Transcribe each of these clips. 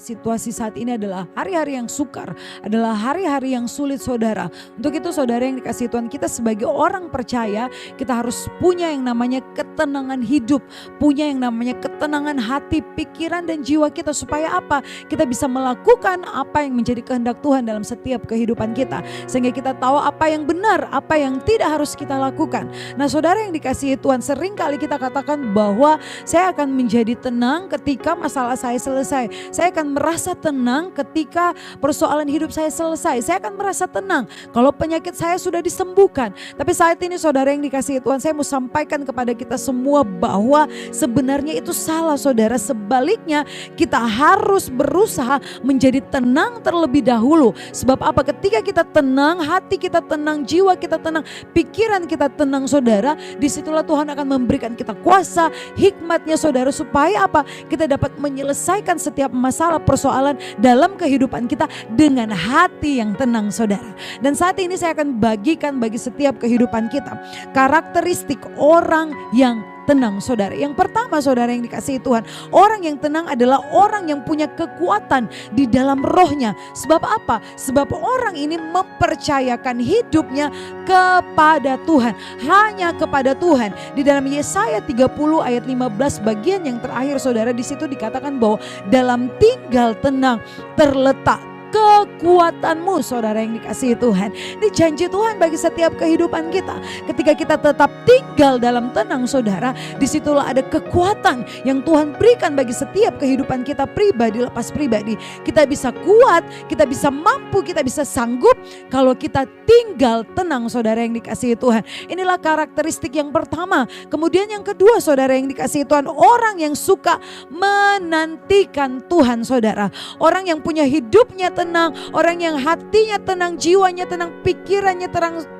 situasi saat ini adalah hari-hari yang sukar, adalah hari-hari yang sulit saudara. Untuk itu saudara yang dikasihi Tuhan, kita sebagai orang percaya kita harus punya yang namanya ketenangan hidup, punya yang namanya ketenangan hati, pikiran dan jiwa kita, supaya apa? Kita bisa melakukan apa yang menjadi kehendak Tuhan dalam setiap kehidupan kita, sehingga kita tahu apa yang benar, apa yang tidak harus kita lakukan. Nah saudara yang dikasihi Tuhan, sering kali kita katakan bahwa saya akan menjadi tenang ketika masalah saya selesai. Saya akan merasa tenang ketika persoalan hidup saya selesai. Saya akan merasa tenang kalau penyakit saya sudah disembuhkan. Tapi saat ini saudara yang dikasihi Tuhan, saya mau sampaikan kepada kita semua bahwa sebenarnya itu salah saudara. Sebaliknya kita harus berusaha menjadi tenang terlebih dahulu. Sebab apa? Ketika kita tenang, hati kita tenang, jiwa kita tenang, pikiran kita tenang saudara, disitulah Tuhan akan memberikan kita kuasa, hikmatnya saudara, supaya apa? Kita dapat menyelesaikan setiap masalah persoalan dalam kehidupan kita dengan hati yang tenang saudara. Dan saat ini saya akan bagikan bagi setiap kehidupan kita karakteristik orang yang tenang saudara. Yang pertama saudara yang dikasihi Tuhan, orang yang tenang adalah orang yang punya kekuatan di dalam rohnya. Sebab apa? Sebab orang ini mempercayakan hidupnya kepada Tuhan, hanya kepada Tuhan. Di dalam Yesaya 30 ayat 15 bagian yang terakhir saudara, di situ dikatakan bahwa dalam tinggal tenang terletak kekuatanmu saudara yang dikasihi Tuhan. Ini janji Tuhan bagi setiap kehidupan kita. Ketika kita tetap tinggal dalam tenang saudara, disitulah ada kekuatan yang Tuhan berikan bagi setiap kehidupan kita pribadi lepas pribadi. Kita bisa kuat, kita bisa mampu, kita bisa sanggup kalau kita tinggal tenang saudara yang dikasihi Tuhan. Inilah karakteristik yang pertama. Kemudian yang kedua saudara yang dikasihi Tuhan, orang yang suka menantikan Tuhan saudara. Orang yang punya hidupnya tenang, orang yang hatinya tenang, jiwanya tenang, pikirannya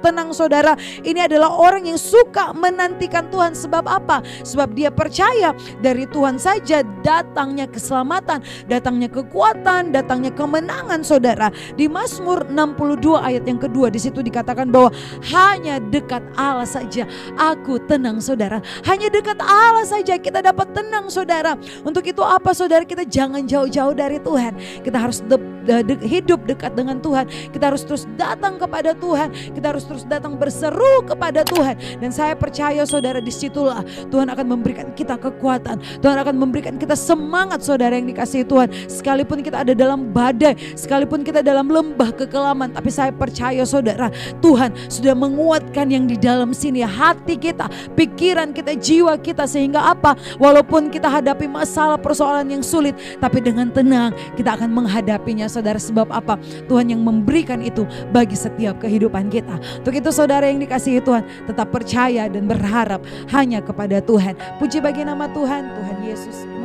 tenang saudara. Ini adalah orang yang suka menantikan Tuhan. Sebab apa? Sebab dia percaya dari Tuhan saja datangnya keselamatan, datangnya kekuatan, datangnya kemenangan saudara. Di Mazmur 62 ayat yang kedua, di situ dikatakan bahwa hanya dekat Allah saja aku tenang saudara. Hanya dekat Allah saja kita dapat tenang saudara. Untuk itu apa saudara? Kita jangan jauh-jauh dari Tuhan. Kita harus hidup dekat dengan Tuhan. Kita harus terus datang kepada Tuhan. Kita harus terus datang berseru kepada Tuhan. Dan saya percaya saudara, disitulah Tuhan akan memberikan kita kekuatan. Tuhan akan memberikan kita semangat saudara yang dikasihi Tuhan. Sekalipun kita ada dalam badai, sekalipun kita dalam lembah kekelaman, tapi saya percaya saudara, Tuhan sudah menguatkan yang di dalam sini, hati kita, pikiran kita, jiwa kita, sehingga apa? Walaupun kita hadapi masalah persoalan yang sulit, tapi dengan tenang kita akan menghadapinya saudara. Sebab apa? Tuhan yang memberikan itu bagi setiap kehidupan kita. Untuk itu saudara yang dikasihi Tuhan, tetap percaya dan berharap hanya kepada Tuhan. Puji bagi nama Tuhan, Tuhan Yesus.